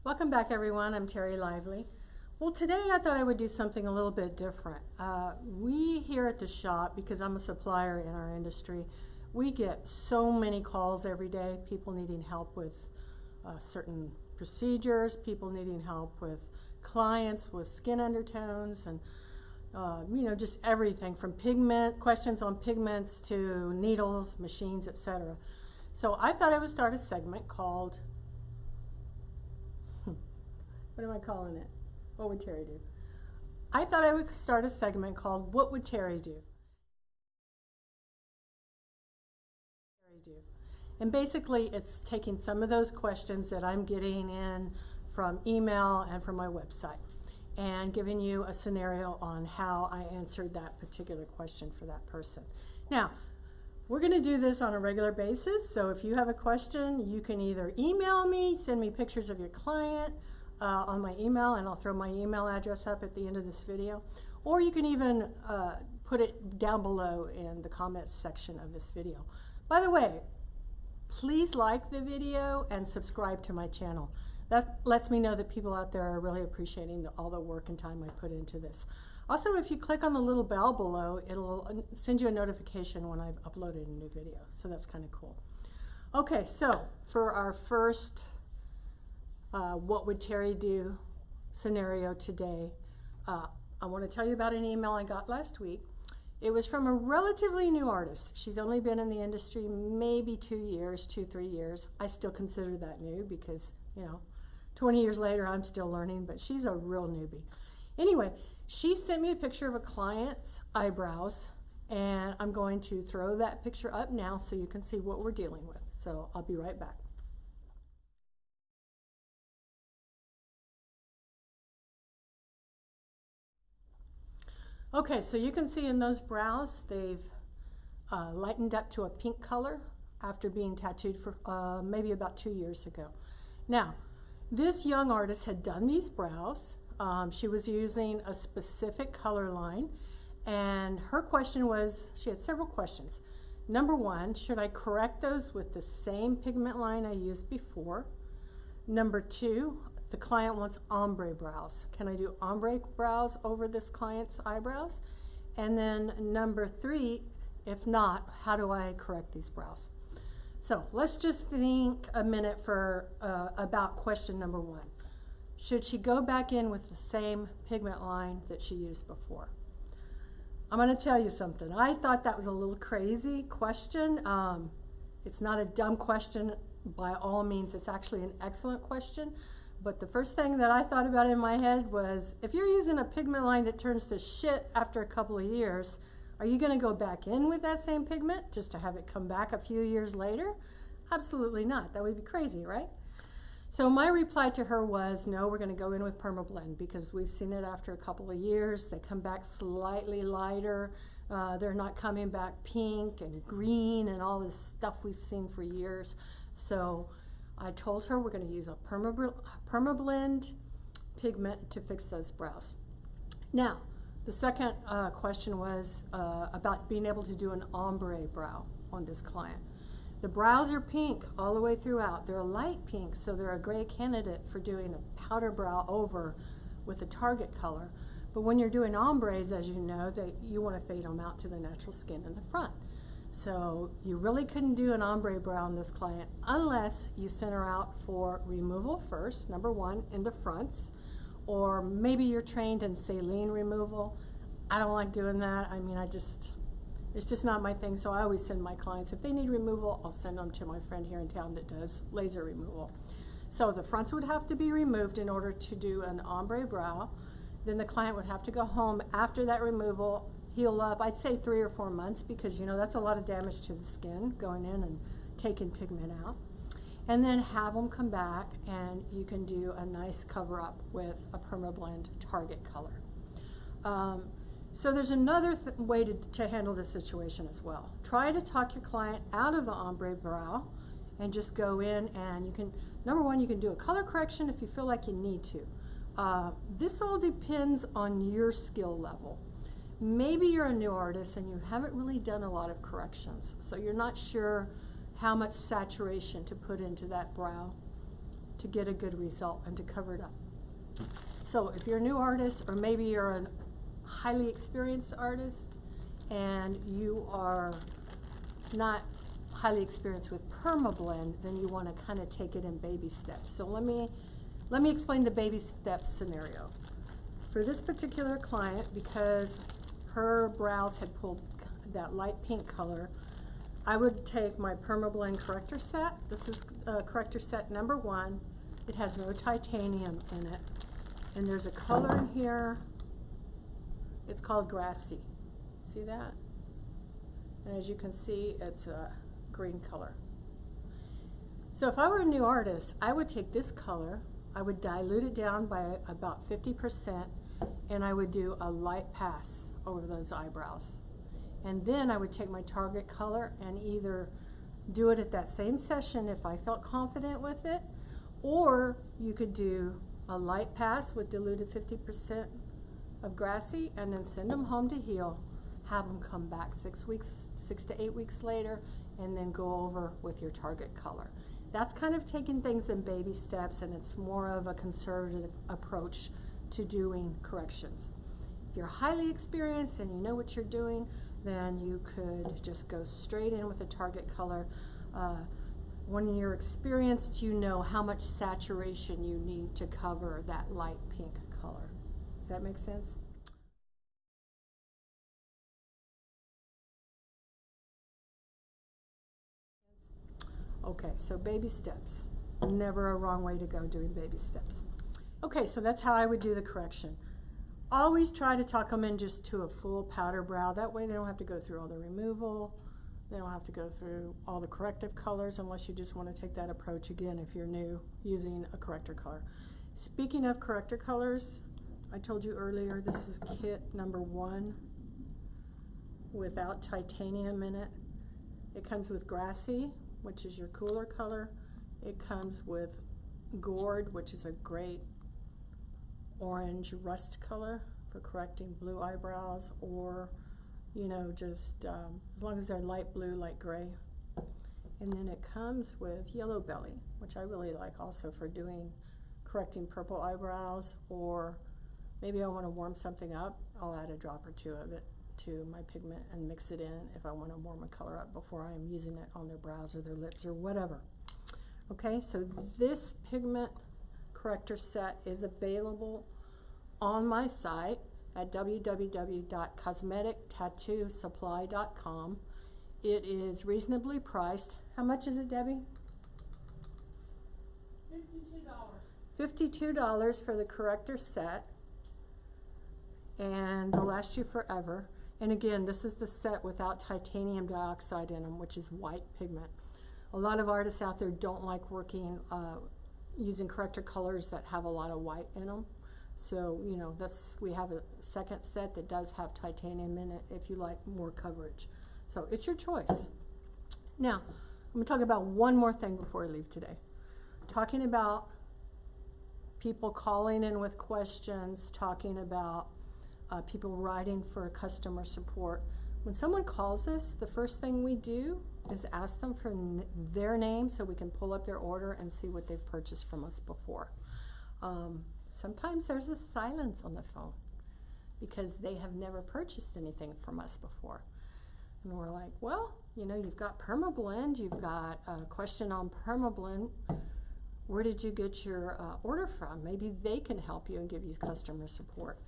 Welcome back, everyone. I'm Terry Lively. Well, today I thought I would do something a little bit different. We here at the shop, because I'm a supplier in our industry, we get so many calls every day, people needing help with certain procedures, people needing help with clients with skin undertones, and just everything from questions on pigments to needles, machines, etc. So I thought I would start a segment called what am I calling it? What would Terry do? I thought I would start a segment called What Would Terry Do? And basically it's taking some of those questions that I'm getting in from email and from my website and giving you a scenario on how I answered that particular question for that person. Now, we're going to do this on a regular basis, so if you have a question, you can either email me, send me pictures of your client, on my email, and I'll throw my email address up at the end of this video, or you can even put it down below in the comments section of this video. By the way, please like the video and subscribe to my channel. That lets me know that people out there are really appreciating all the work and time I put into this. Also, if you click on the little bell below, it'll send you a notification when I've uploaded a new video, so that's kind of cool. Okay, so for our first what would Terry do scenario today, I want to tell you about an email I got last week. It was from a relatively new artist. She's only been in the industry maybe 3 years. I still consider that new because, 20 years later I'm still learning, but she's a real newbie. Anyway, she sent me a picture of a client's eyebrows, and I'm going to throw that picture up now so you can see what we're dealing with. So I'll be right back. Okay, so you can see in those brows, they've lightened up to a pink color after being tattooed for maybe about 2 years ago. Now, this young artist had done these brows. She was using a specific color line, and her question was, she had several questions. Number one, should I correct those with the same pigment line I used before? Number two, the client wants ombre brows. Can I do ombre brows over this client's eyebrows? And then number three, if not, how do I correct these brows? So let's just think a minute for about question number one. Should she go back in with the same pigment line that she used before? I'm going to tell you something. I thought that was a little crazy question. It's not a dumb question by all means. It's actually an excellent question. But the first thing that I thought about in my head was, if you're using a pigment line that turns to shit after a couple of years, are you going to go back in with that same pigment just to have it come back a few years later? Absolutely not. That would be crazy, right? So my reply to her was, no, we're going to go in with Perma Blend because we've seen it after a couple of years. They come back slightly lighter. They're not coming back pink and green and all this stuff we've seen for years. So I told her we're going to use a Perma Blend pigment to fix those brows. Now, the second question was about being able to do an ombre brow on this client. The brows are pink all the way throughout. They're a light pink, so they're a great candidate for doing a powder brow over with a target color. But when you're doing ombres, as you know, you want to fade them out to the natural skin in the front. So you really couldn't do an ombre brow on this client unless you sent her out for removal first, number one, in the fronts, or maybe you're trained in saline removal. I don't like doing that. I mean, it's just not my thing, so I always send my clients, if they need removal, I'll send them to my friend here in town that does laser removal. So the fronts would have to be removed in order to do an ombre brow. Then the client would have to go home after that removal, heal up, I'd say 3 or 4 months, because that's a lot of damage to the skin going in and taking pigment out. And then have them come back and you can do a nice cover up with a Perma Blend target color. So there's another way to handle this situation as well. Try to talk your client out of the ombre brow and just go in, and you can, number one, you can do a color correction if you feel like you need to. This all depends on your skill level. Maybe you're a new artist and you haven't really done a lot of corrections, so you're not sure how much saturation to put into that brow. to get a good result and to cover it up. So if you're a new artist, or maybe you're a highly experienced artist and you are not highly experienced with Perma Blend, then you want to kind of take it in baby steps. So let me explain the baby steps scenario. For this particular client, because her brows had pulled that light pink color, I would take my Perma Blend corrector set. This is corrector set number 1. It has no titanium in it. And there's a color in here. It's called Grassy. See that? And as you can see, it's a green color. So if I were a new artist, I would take this color, I would dilute it down by about 50%, and I would do a light pass over those eyebrows. And then I would take my target color and either do it at that same session if I felt confident with it, or you could do a light pass with diluted 50% of Grassy and then send them home to heal, have them come back 6 to 8 weeks later, and then go over with your target color. That's kind of taking things in baby steps, and it's more of a conservative approach to doing corrections. If you're highly experienced and you know what you're doing, then you could just go straight in with a target color. When you're experienced, you know how much saturation you need to cover that light pink color. Does that make sense? Okay, so baby steps. Never a wrong way to go doing baby steps. Okay, so that's how I would do the correction. Always try to tuck them in just to a full powder brow. That way they don't have to go through all the removal. They don't have to go through all the corrective colors unless you just want to take that approach again if you're new using a corrector color. Speaking of corrector colors, I told you earlier this is kit number 1 without titanium in it. It comes with Grassy, which is your cooler color. It comes with Gourd, which is a great orange rust color for correcting blue eyebrows, or you know, just as long as they're light blue, light gray. And then it comes with Yellow Belly, which I really like also for correcting purple eyebrows, or maybe I want to warm something up, I'll add a drop or 2 of it to my pigment and mix it in if I want to warm a color up before I am using it on their brows or their lips or whatever. Okay, so this pigment corrector set is available on my site at www.cosmetictattoosupply.com. It is reasonably priced. How much is it, Debbie? $52. $52 for the corrector set, and they'll last you forever. And again, this is the set without titanium dioxide in them, which is white pigment. A lot of artists out there don't like working using corrector colors that have a lot of white in them. So, you know, we have a second set that does have titanium in it if you like more coverage. So it's your choice. Now, I'm going to talk about one more thing before I leave today. Talking about people calling in with questions, talking about people writing for customer support. When someone calls us, the first thing we do is ask them for their name so we can pull up their order and see what they've purchased from us before. Sometimes there's a silence on the phone because they have never purchased anything from us before. And we're like, well, you know, you've got Perma Blend, you've got a question on Perma Blend. Where did you get your order from? Maybe they can help you and give you customer support.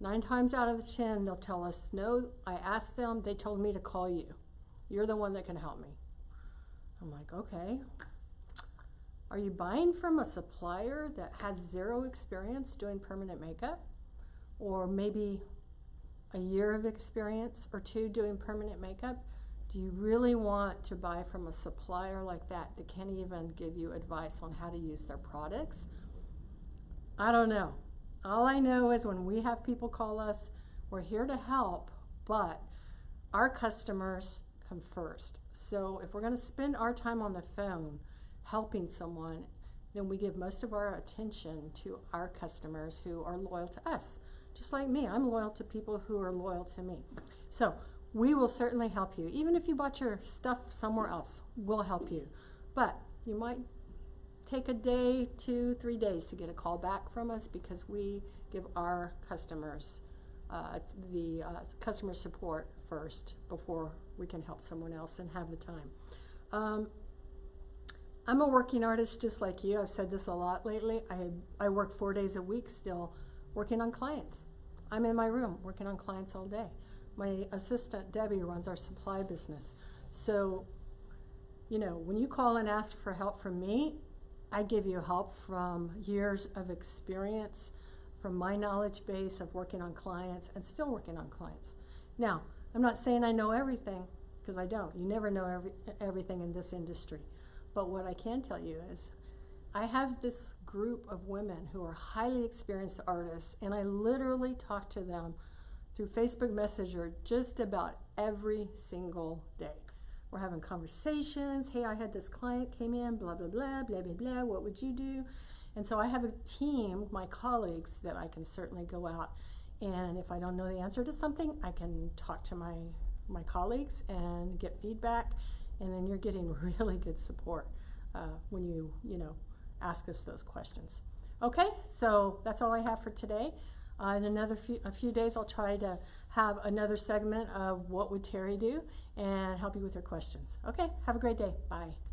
9 times out of 10, they'll tell us, no, I asked them, they told me to call you. You're the one that can help me. I'm like, okay. Are you buying from a supplier that has 0 experience doing permanent makeup? Or maybe a year of experience or 2 doing permanent makeup? Do you really want to buy from a supplier like that that can't even give you advice on how to use their products? I don't know. All I know is when we have people call us, we're here to help, but our customers come first. So if we're going to spend our time on the phone helping someone, then we give most of our attention to our customers who are loyal to us. Just like me, I'm loyal to people who are loyal to me. So we will certainly help you. Even if you bought your stuff somewhere else, we'll help you. But you might take a day, 2-3 days to get a call back from us because we give our customers the customer support first before we can help someone else and have the time. I'm a working artist just like you. I've said this a lot lately. I work 4 days a week still working on clients. I'm in my room working on clients all day. My assistant, Debbie, runs our supply business. So, you know, when you call and ask for help from me, I give you help from years of experience, from my knowledge base of working on clients and still working on clients. Now, I'm not saying I know everything, because I don't. You never know everything in this industry. But what I can tell you is I have this group of women who are highly experienced artists, and I literally talk to them through Facebook Messenger just about every single day. We're having conversations. Hey, I had this client came in, blah, blah, blah, blah, blah, blah. What would you do? And so I have a team, my colleagues, that I can certainly go out. And if I don't know the answer to something, I can talk to my colleagues and get feedback. And then you're getting really good support when you ask us those questions. Okay, so that's all I have for today. In a few days, I'll try to have another segment of what would Terry do and help you with your questions. Okay, have a great day. Bye.